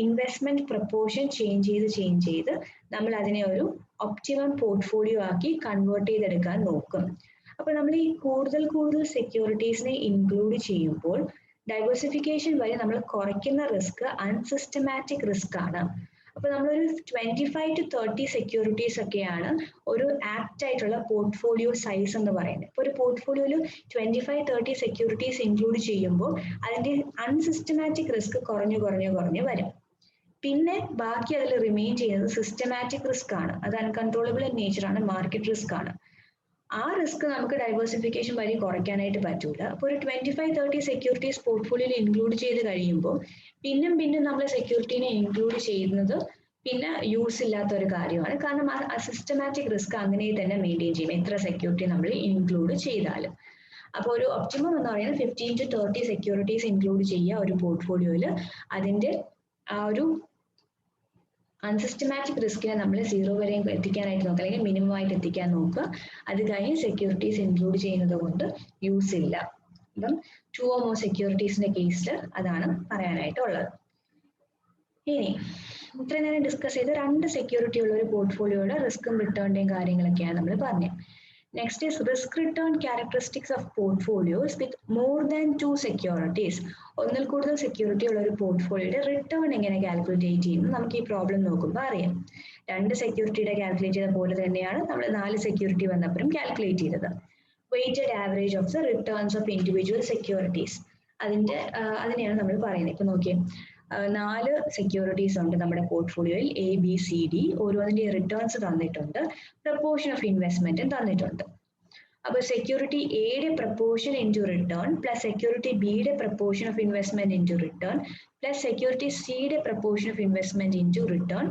ഇൻവെസ്റ്റ്മെന്റ് പ്രപ്പോർഷൻ ചേഞ്ച് ചെയ്ത് നമ്മൾ അതിനെ ഒരു ഒപ്റ്റിമം പോർട്ട്ഫോളിയോ ആക്കി കൺവേർട്ട് ചെയ്തെടുക്കാൻ നോക്കും. അപ്പൊ നമ്മൾ ഈ കൂടുതൽ സെക്യൂരിറ്റീസിനെ ഇൻക്ലൂഡ് ചെയ്യുമ്പോൾ ഡൈവേഴ്സിഫിക്കേഷൻ വഴി നമ്മൾ കുറയ്ക്കുന്ന റിസ്ക് അൺസിസ്റ്റമാറ്റിക് റിസ്ക് ആണ്. അപ്പൊ നമ്മളൊരു 25 to 30 സെക്യൂരിറ്റീസ് ഒക്കെയാണ് ഒരു ആപ്റ്റ് ആയിട്ടുള്ള പോർട്ട്ഫോളിയോ സൈസ് എന്ന് പറയുന്നത്. ഇപ്പൊ ഒരു പോർട്ട്ഫോളിയോയിൽ 25-30 സെക്യൂരിറ്റീസ് ഇൻക്ലൂഡ് ചെയ്യുമ്പോൾ അതിന്റെ അൺസിസ്റ്റമാറ്റിക് റിസ്ക് കുറഞ്ഞു വരും. പിന്നെ ബാക്കി അതിൽ റിമെയിൻ ചെയ്യുന്നത് സിസ്റ്റമാറ്റിക് റിസ്ക് ആണ്. അത് അൺകൺട്രോളബിൾ ഇൻ നേച്ചർ ആണ്, മാർക്കറ്റ് റിസ്ക് ആണ്. ആ റിസ്ക് നമുക്ക് ഡൈവേഴ്സിഫിക്കേഷൻ വഴി കുറയ്ക്കാനായിട്ട് പറ്റൂല. അപ്പോൾ ഒരു 25-30 സെക്യൂരിറ്റീസ് പോർട്ട്ഫോളിയോയിൽ ഇൻക്ലൂഡ് ചെയ്ത് കഴിയുമ്പോൾ പിന്നെ നമ്മൾ സെക്യൂരിറ്റീനെ ഇൻക്ലൂഡ് ചെയ്യുന്നത് പിന്നെ യൂസ് ഇല്ലാത്ത ഒരു കാര്യമാണ്. കാരണം ആ സിസ്റ്റമാറ്റിക് റിസ്ക് അങ്ങനെ തന്നെ മെയിൻറ്റെയിൻ ചെയ്യും എത്ര സെക്യൂരിറ്റി നമ്മൾ ഇൻക്ലൂഡ് ചെയ്താലും. അപ്പോൾ ഒരു ഒപ്റ്റിമം എന്ന് പറയുന്നത് 15 to 30 സെക്യൂരിറ്റീസ് ഇൻക്ലൂഡ് ചെയ്യുക ഒരു പോർട്ട്ഫോളിയോയിൽ. അതിന്റെ ആ ഒരു അൺസിസ്റ്റമാറ്റിക് റിസ്കിനെ നമ്മൾ സീറോ വരെയും എത്തിക്കാനായിട്ട് നോക്കുക, അല്ലെങ്കിൽ മിനിമം ആയിട്ട് എത്തിക്കാൻ നോക്കുക. അത് കഴിഞ്ഞ് സെക്യൂരിറ്റീസ് ഇൻക്ലൂഡ് ചെയ്യുന്നത് കൊണ്ട് യൂസ് ഇല്ല. അപ്പം 2 or more സെക്യൂരിറ്റീസിന്റെ കേസിൽ അതാണ് പറയാനായിട്ടുള്ളത്. ഇനി ഇത്രയും നേരം ഡിസ്കസ് ചെയ്ത് 2 സെക്യൂരിറ്റി ഉള്ള ഒരു പോർട്ട്ഫോളിയോയുടെ റിസ്ക്കും റിട്ടേണിന്റെയും കാര്യങ്ങളൊക്കെയാണ് നമ്മൾ പറഞ്ഞത്. Next is risk return characteristics of portfolios with more than 2 securities. ഒന്നിൽ കൂടുതൽ സെക്യൂരിറ്റി ഉള്ള ഒരു പോർട്ട്ഫോളിയോയുടെ റിട്ടേൺ എങ്ങനെ കാൽക്കുലേറ്റ് ചെയ്യുന്നു നമുക്ക് ഈ പ്രോബ്ലം നോക്കുമ്പോൾ അറിയാം. 2 സെക്യൂരിറ്റിയുടെ കാൽക്കുലേറ്റ് ചെയ്ത പോലെ തന്നെയാണ് നമ്മൾ 4 സെക്യൂരിറ്റി വന്നപ്പോഴും കാൽക്കുലേറ്റ് ചെയ്തത്. Weighted average of the returns of individual securities അതിനെയാണ് നമ്മൾ പറയുന്നത്. ഇപ്പൊ നോക്കിയേ, 4 സെക്യൂരിറ്റീസ് ഉണ്ട് നമ്മുടെ പോർട്ട്ഫോളിയോയിൽ, എ ബി സി ഡി. ഓരോന്നിന്റെ റിട്ടേൺസ് തന്നിട്ടുണ്ട്, പ്രപ്പോർഷൻ ഓഫ് ഇൻവെസ്റ്റ്മെന്റും തന്നിട്ടുണ്ട്. അപ്പോൾ സെക്യൂരിറ്റി എയുടെ proportion into return plus security ബിയുടെ proportion of investment into return plus security സിയുടെ proportion of investment into return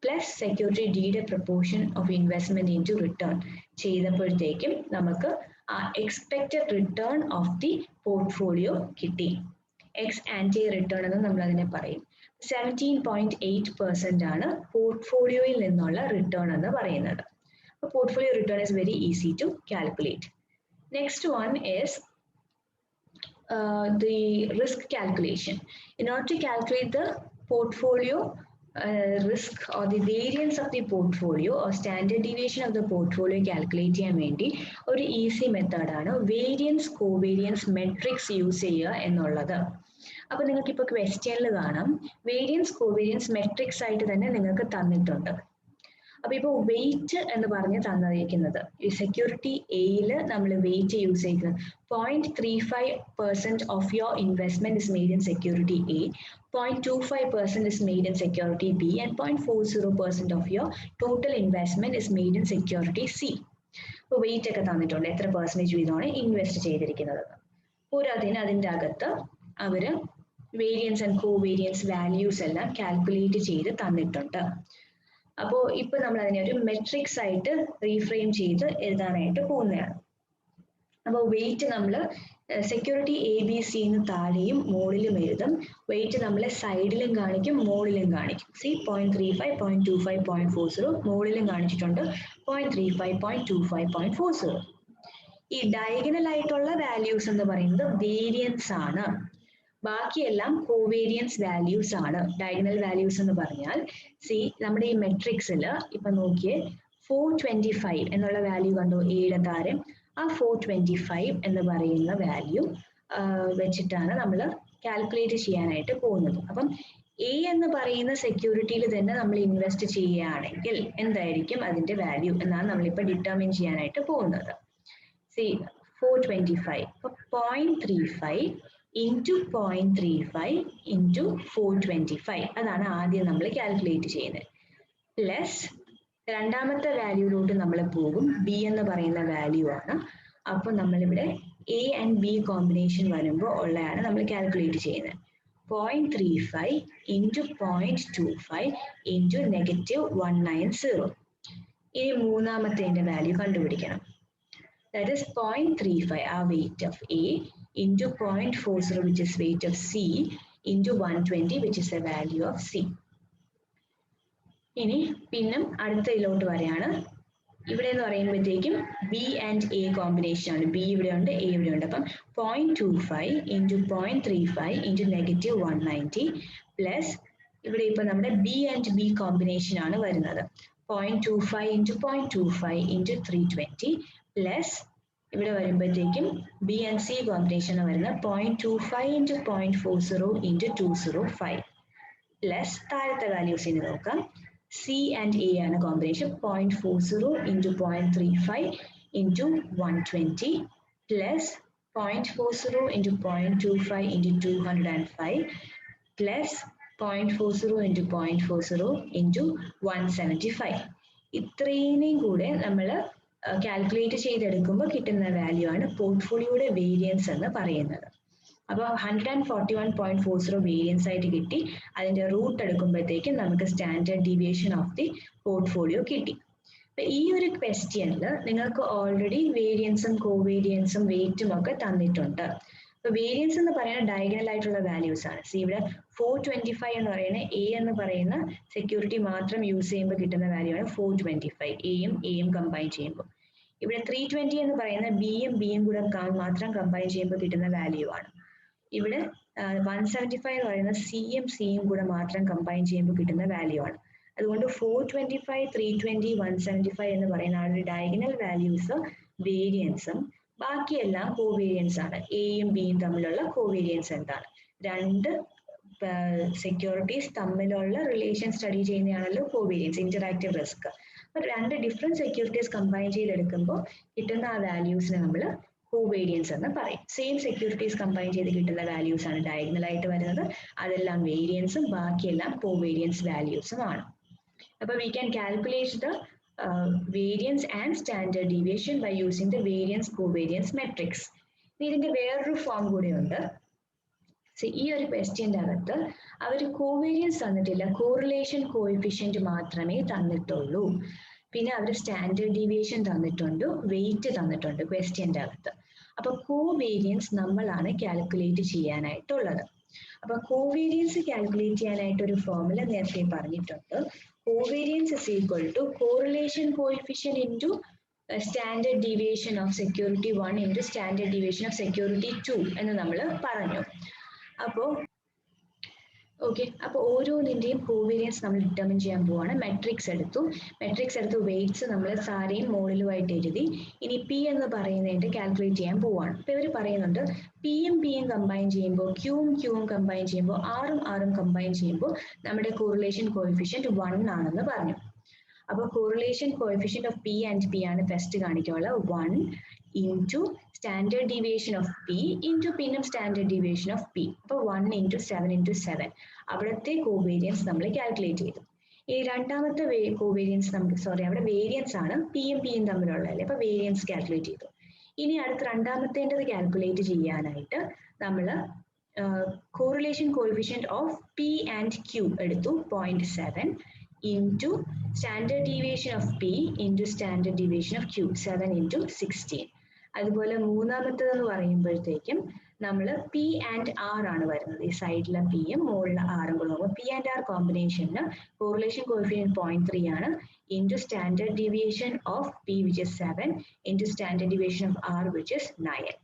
plus security ഡിയുടെ proportion of investment into return ചെയ്തപ്പോഴത്തേക്കും നമുക്ക് ആ expected return of the portfolio കിട്ടി. എക്സ് ആന്റി റിട്ടേൺ എന്ന് നമ്മൾ അതിനെ പറയും. 17.8% ആണ് പോർട്ട്ഫോളിയോയിൽ നിന്നുള്ള റിട്ടേൺ എന്ന് പറയുന്നത്. Portfolio return is very easy to calculate. Next one is the risk calculation. In order to calculate the portfolio risk or the variance of the portfolio or standard deviation of the portfolio calculate ചെയ്യാൻ വേണ്ടി ഒരു easy മെത്തേഡാണ് variance covariance matrix use ചെയ്യുക എന്നുള്ളത്. അപ്പൊ നിങ്ങൾക്ക് ഇപ്പൊ ക്വസ്റ്റ്യനിൽ കാണാം വേരിയൻസ് കോവേരിയൻസ് മെട്രിക്സ് ആയിട്ട് തന്നെ നിങ്ങൾക്ക് തന്നിട്ടുണ്ട്. അപ്പൊ ഇപ്പോൾ വെയിറ്റ് എന്ന് പറഞ്ഞ് തന്നിരിക്കുന്നത് ഈ സെക്യൂരിറ്റി എയിൽ നമ്മൾ വെയിറ്റ് യൂസ് ചെയ്യുന്നത് 0.35% of your investment is made in security A, 0.25% is made in security B and 0.40% of your total investment is made in security C. ഇപ്പോൾ വെയിറ്റ് ഒക്കെ തന്നിട്ടുണ്ട്, എത്ര പെർസെൻറ്റേജ് വീതമാണ് ഇൻവെസ്റ്റ് ചെയ്തിരിക്കുന്നത്. പോരാതിന് അതിൻ്റെ അകത്ത് അവര് വേരിയൻസ് ആൻഡ് കോവേരിയൻസ് വാല്യൂസ് എല്ലാം കാൽക്കുലേറ്റ് ചെയ്ത് തന്നിട്ടുണ്ട്. അപ്പോൾ ഇപ്പൊ നമ്മൾ അതിനെ ഒരു മെട്രിക്സ് ആയിട്ട് റീഫ്രെയിം ചെയ്ത് എഴുതാനായിട്ട് പോകുന്നതാണ്. അപ്പോൾ വെയിറ്റ് നമ്മൾ സെക്യൂരിറ്റി എ ബി സിന്ന് താഴെയും മുകളിലും എഴുതും. വെയിറ്റ് നമ്മൾ സൈഡിലും കാണിക്കും മുകളിലും കാണിക്കും. സി 0.35, 0.25, 0.40 മുകളിലും കാണിച്ചിട്ടുണ്ട്, 0.35, 0.25, 0.40. ഈ ഡയഗണൽ ആയിട്ടുള്ള വാല്യൂസ് എന്ന് പറയുന്നത് വേരിയൻസ് ആണ്. ബാക്കിയെല്ലാം കോവേരിയൻസ് വാല്യൂസ് ആണ്. ഡയഗണൽ വാല്യൂസ് എന്ന് പറഞ്ഞാൽ സി നമ്മുടെ ഈ മെട്രിക്സിൽ ഇപ്പൊ നോക്കിയേ 425 എന്നുള്ള വാല്യൂ കണ്ടോ എയുടെ താഴെ. ആ 425 എന്ന് പറയുന്ന വാല്യൂ വെച്ചിട്ടാണ് നമ്മൾ കാൽക്കുലേറ്റ് ചെയ്യാനായിട്ട് പോകുന്നത്. അപ്പം എ എന്ന് പറയുന്ന സെക്യൂരിറ്റിയിൽ തന്നെ നമ്മൾ ഇൻവെസ്റ്റ് ചെയ്യുകയാണെങ്കിൽ എന്തായിരിക്കും അതിന്റെ വാല്യൂ എന്നാണ് നമ്മളിപ്പോ ഡിറ്റർമിൻ ചെയ്യാനായിട്ട് പോകുന്നത്. സി 425 0.35 into 0.35 into 425 അതാണ് ആദ്യം നമ്മൾ കാൽക്കുലേറ്റ് ചെയ്യുന്നത്. പ്ലസ് രണ്ടാമത്തെ വാല്യൂയിലോട്ട് നമ്മൾ പോകും, ബി എന്ന് പറയുന്ന വാല്യൂ ആണ്. അപ്പോൾ നമ്മളിവിടെ എ ആൻഡ് ബി കോമ്പിനേഷൻ വരുമ്പോൾ ഉള്ളതാണ് നമ്മൾ കാൽക്കുലേറ്റ് ചെയ്യുന്നത്. 0.35 into 0.25 into -190. ഇനി മൂന്നാമത്തെ വാല്യൂ കണ്ടുപിടിക്കണം. That is 0.35 our weight of A into 0.40 which is weight of C into 120 which is the value of C. ഇനി പിന്നും അടുത്തതിലോട്ട് വരെയാണ്. ഇവിടെ എന്ന് പറയുമ്പോഴത്തേക്കും ബി ആൻഡ് എ കോമ്പിനേഷൻ ആണ്. ബി ഇവിടെ ഉണ്ട്, എ ഇവിടെ ഉണ്ട്. അപ്പം 0.25 into 0.35 into -190 പ്ലസ് ഇവിടെ ഇപ്പൊ നമ്മുടെ ബി ആൻഡ് ബി കോമ്പിനേഷൻ ആണ് വരുന്നത്. 0.25 into 0.25 into 320 പ്ലസ് ഇവിടെ വരുമ്പോഴത്തേക്കും ബി ആൻഡ് സി കോമ്പിനേഷൻ വരുന്നത് 0.25 into 0.40 into 205 പ്ലസ് താഴത്തെ വാല്യൂസ് ഇനി നോക്കാം. സി ആൻഡ് എ ആണ് combination 0.40 into 0.35 into 120 plus 0.40 into 0.25 into 205 plus 0.40 into 0.40 into 175. ഇത്രയും കൂടെ നമ്മൾ കാൽക്കുലേറ്റ് ചെയ്തെടുക്കുമ്പോൾ കിട്ടുന്ന വാല്യൂ ആണ് പോർട്ട്ഫോളിയോയുടെ വേരിയൻസ് എന്ന് പറയുന്നത്. അപ്പോൾ 141.40 വേരിയൻസ് ആയിട്ട് കിട്ടി. അതിന്റെ റൂട്ട് എടുക്കുമ്പോഴത്തേക്കും നമുക്ക് standard deviation of the portfolio കിട്ടി. അപ്പൊ ഈ ഒരു ക്വസ്റ്റ്യനിൽ നിങ്ങൾക്ക് ഓൾറെഡി വേരിയൻസും കോവേരിയൻസും വെയിറ്റും ഒക്കെ തന്നിട്ടുണ്ട്. So variance എന്ന് പറയുന്നത് ഡയഗണൽ ആയിട്ടുള്ള വാല്യൂസ് ആണ്. സി ഇവിടെ 425 എന്ന് പറയുന്ന എ എന്ന് പറയുന്ന സെക്യൂരിറ്റി മാത്രം യൂസ് ചെയ്യുമ്പോൾ കിട്ടുന്ന വാല്യൂ ആണ് 425, എയും കമ്പൈൻ ചെയ്യുമ്പോൾ. ഇവിടെ 320 എന്ന് പറയുന്ന ബിയും കൂടെ മാത്രം കമ്പൈൻ ചെയ്യുമ്പോൾ കിട്ടുന്ന വാല്യൂ ആണ്. ഇവിടെ 175 എന്ന് പറയുന്ന സിയും കൂടെ മാത്രം കമ്പൈൻ ചെയ്യുമ്പോൾ കിട്ടുന്ന വാല്യൂ ആണ്. അതുകൊണ്ട് 425, 320, 175 എന്ന് പറയുന്ന ആ ഒരു ഡയഗണൽ വാല്യൂസ് വേരിയൻസും ബാക്കിയെല്ലാം കോവേരിയൻസ് ആണ്. എയും ബിയും തമ്മിലുള്ള കോവേരിയൻസ് എന്താണ്? രണ്ട് സെക്യൂരിറ്റീസ് തമ്മിലുള്ള റിലേഷൻ സ്റ്റഡി ചെയ്യുന്നതാണല്ലോ കോവേരിയൻസ്, ഇന്ററാക്റ്റീവ് റിസ്ക്. അപ്പൊ രണ്ട് ഡിഫറെന്റ് സെക്യൂരിറ്റീസ് കമ്പൈൻ ചെയ്തെടുക്കുമ്പോൾ കിട്ടുന്ന ആ വാല്യൂസിനെ നമ്മൾ കോവേരിയൻസ് എന്ന് പറയും. സെയിം സെക്യൂരിറ്റീസ് കമ്പൈൻ ചെയ്ത് കിട്ടുന്ന വാല്യൂസ് ആണ് ഡയഗണൽ ആയിട്ട് വരുന്നത്. അതെല്ലാം വേരിയൻസും ബാക്കിയെല്ലാം കോവേരിയൻസ് വാല്യൂസും ആണ്. അപ്പൊ we can calculate the variance and standard deviation by using the variance covariance matrix. ഇതിന്റെ വേറൊരു ഫോം കൂടി ഉണ്ട്. ഈ ഒരു ക്വസ്റ്റ്യൻ്റെ അകത്ത് അവർ കോവേരിയൻസ് തന്നിട്ടില്ല, കോറിലേഷൻ കോഎഫിഷ്യന്റ് മാത്രമേ തന്നിട്ടുള്ളൂ. പിന്നെ അവർ സ്റ്റാൻഡേർഡ് ഡീവിയേഷൻ തന്നിട്ടുണ്ട്, വെയിറ്റ് തന്നിട്ടുണ്ട് ക്വസ്റ്റ്യൻ്റെ അകത്ത്. അപ്പൊ കോവേരിയൻസ് നമ്മളാണ് കാൽക്കുലേറ്റ് ചെയ്യാനായിട്ടുള്ളത്. അപ്പൊ കോവേരിയൻസ് കാൽക്കുലേറ്റ് ചെയ്യാനായിട്ട് ഒരു ഫോർമുല നേരത്തെ പറഞ്ഞിട്ടുണ്ട്. Covariance is equal to correlation coefficient into standard deviation of security 1 into standard deviation of security 2 എന്ന് നമ്മൾ പറഞ്ഞു. അപ്പോൾ അപ്പോൾ ഓരോന്നിന്റെയും കോവേരിയൻസ് നമ്മൾ ഡിറ്റർമിൻ ചെയ്യാൻ പോവാണ്. മെട്രിക്സ് എടുത്തു വെയിറ്റ്സ് നമ്മൾ സാരയും മോഡലുമായിട്ട് എഴുതി. ഇനി പി എന്ന് പറയുന്നതിന്റെ കാൽക്കുലേറ്റ് ചെയ്യാൻ പോവാണ്. അപ്പൊ ഇവർ പറയുന്നുണ്ട് പിയും കമ്പൈൻ ചെയ്യുമ്പോൾ ക്യൂവും കമ്പൈൻ ചെയ്യുമ്പോൾ ആറും കമ്പൈൻ ചെയ്യുമ്പോൾ നമ്മുടെ കോറിലേഷൻ കോഎഫിഷ്യന്റ് 1 ആണെന്ന് പറഞ്ഞു. അപ്പൊ correlation coefficient of P and P ആണ് ഫസ്റ്റ് കാണിക്കാനുള്ള 1 into standard deviation of P into പിന്നും standard deviation of P. അപ്പോൾ 1 into 7 into 7 അവിടുത്തെ കോവേരിയൻസ് നമ്മൾ കാൽക്കുലേറ്റ് ചെയ്തു. ഈ രണ്ടാമത്തെ കോവേരിയൻസ് അവിടെ വേരിയൻസ് ആണ് പിയും തമ്മിലുള്ളതല്ലേ, അപ്പൊ വേരിയൻസ് കാൽക്കുലേറ്റ് ചെയ്തു. ഇനി അടുത്ത രണ്ടാമത്തേണ്ടത് കാൽക്കുലേറ്റ് ചെയ്യാനായിട്ട് നമ്മൾ correlation coefficient of P and Q എടുത്തു 0.7 into standard deviation of P into standard deviation of Q 7 into 16. അതുപോലെ മൂന്നാമത്തേതെന്ന് പറയുമ്പോഴത്തേക്കും നമ്മൾ പി ആൻഡ് ആർ ആണ് വരുന്നത്. ഈ സൈഡിലെ പിയും മുകളിലെ ആറും കൂടെ നോക്കുമ്പോൾ പി ആൻഡ് ആർ കോമ്പിനേഷന് കോറിലേഷൻ കോഎഫിഷ്യന്റ് 0.3 ആണ് into standard deviation of P which is 7 into standard deviation of R which is 9.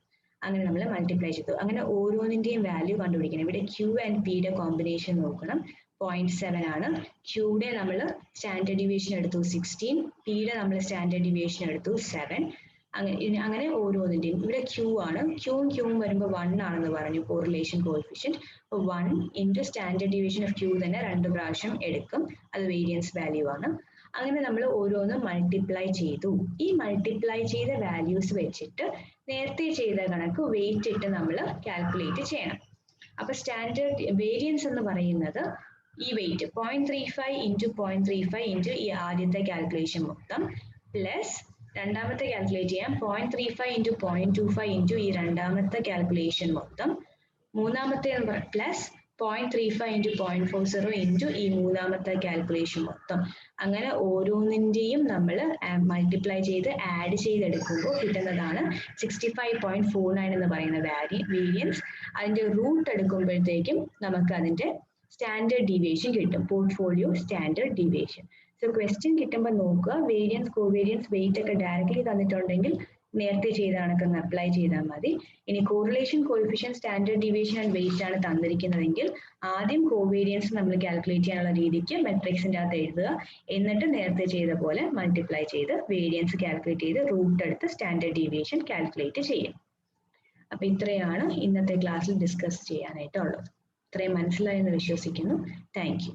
അങ്ങനെ നമ്മൾ മൾട്ടിപ്ലൈ ചെയ്തു. അങ്ങനെ ഓരോന്നിന്റെയും വാല്യൂ കണ്ടുപിടിക്കണം. ഇവിടെ ക്യൂ ആൻഡ് പിയുടെ കോമ്പിനേഷൻ നോക്കണം. 0.7 ആണ്. ക്യൂടെ നമ്മൾ സ്റ്റാൻഡേർഡ് ഡീവിയേഷൻ എടുത്തു 16, പിയുടെ നമ്മൾ സ്റ്റാൻഡേർഡ് ഡീവിയേഷൻ എടുത്തു 7. അങ്ങനെ ഓരോന്നിന്റെയും ഇവിടെ ക്യൂ ആണ്. ക്യൂവും വരുമ്പോൾ 1 ആണെന്ന് പറഞ്ഞു correlation coefficient. 1 into standard deviation of Q തന്നെ 2 പ്രാവശ്യം എടുക്കും, അത് വേരിയൻസ് വാല്യൂ ആണ്. അങ്ങനെ നമ്മൾ ഓരോന്നും മൾട്ടിപ്ലൈ ചെയ്തു. ഈ മൾട്ടിപ്ലൈ ചെയ്ത വാല്യൂസ് വെച്ചിട്ട് നേരത്തെ ചെയ്ത കണക്ക് വെയിറ്റ് ഇട്ട് നമ്മൾ കാൽക്കുലേറ്റ് ചെയ്യണം. അപ്പൊ സ്റ്റാൻഡേർഡ് വേരിയൻസ് എന്ന് പറയുന്നത് ഈ വെയിറ്റ് 0.35 ഇൻറ്റു 0.35 ഇൻറ്റു ഈ ആദ്യത്തെ കാൽക്കുലേഷൻ മൊത്തം പ്ലസ് രണ്ടാമത്തെ കാൽക്കുലേറ്റ് ചെയ്യാം 0.35 ഇൻറ്റു 0.25 ഇൻറ്റു ഈ രണ്ടാമത്തെ കാൽക്കുലേഷൻ മൊത്തം, മൂന്നാമത്തെ പ്ലസ് 0.35 ഇൻറ്റു 0.40 ഇൻറ്റു ഈ മൂന്നാമത്തെ കാൽക്കുലേഷൻ മൊത്തം. അങ്ങനെ ഓരോന്നിന്റെയും നമ്മൾ മൾട്ടിപ്ലൈ ചെയ്ത് ആഡ് ചെയ്തെടുക്കുമ്പോൾ കിട്ടുന്നതാണ് 65.49 എന്ന് പറയുന്ന വേരിയൻസ്. അതിന്റെ റൂട്ട് എടുക്കുമ്പോഴത്തേക്കും നമുക്ക് അതിന്റെ സ്റ്റാൻഡേർഡ് ഡീവിയേഷൻ കിട്ടും, portfolio standard deviation. So question കിട്ടുമ്പോൾ നോക്കുക, വേരിയൻസ് കോവേരിയൻസ് വെയിറ്റ് ഒക്കെ ഡയറക്റ്റ്ലി തന്നിട്ടുണ്ടെങ്കിൽ നേരത്തെ ചെയ്ത കണക്കൊന്ന് അപ്ലൈ ചെയ്താൽ മതി. ഇനി correlation coefficient standard deviation and weight ആണ് തന്നിരിക്കുന്നതെങ്കിൽ ആദ്യം കോവേരിയൻസ് നമ്മൾ കാൽക്കുലേറ്റ് ചെയ്യാനുള്ള രീതിക്ക് മെട്രിക്സിന്റെ അകത്ത് എഴുതുക, എന്നിട്ട് നേരത്തെ ചെയ്ത പോലെ മൾട്ടിപ്ലൈ ചെയ്ത് വേരിയൻസ് കാൽക്കുലേറ്റ് ചെയ്ത് റൂട്ട് എടുത്ത് സ്റ്റാൻഡേർഡ് ഡീവിയേഷൻ കാൽക്കുലേറ്റ് ചെയ്യും. അപ്പൊ ഇത്രയാണ് ഇന്നത്തെ ക്ലാസ്സിൽ ഡിസ്കസ് ചെയ്യാനായിട്ടുള്ളത്. ഇത്രയും മനസ്സിലായെന്ന് വിശ്വസിക്കുന്നു. Thank you.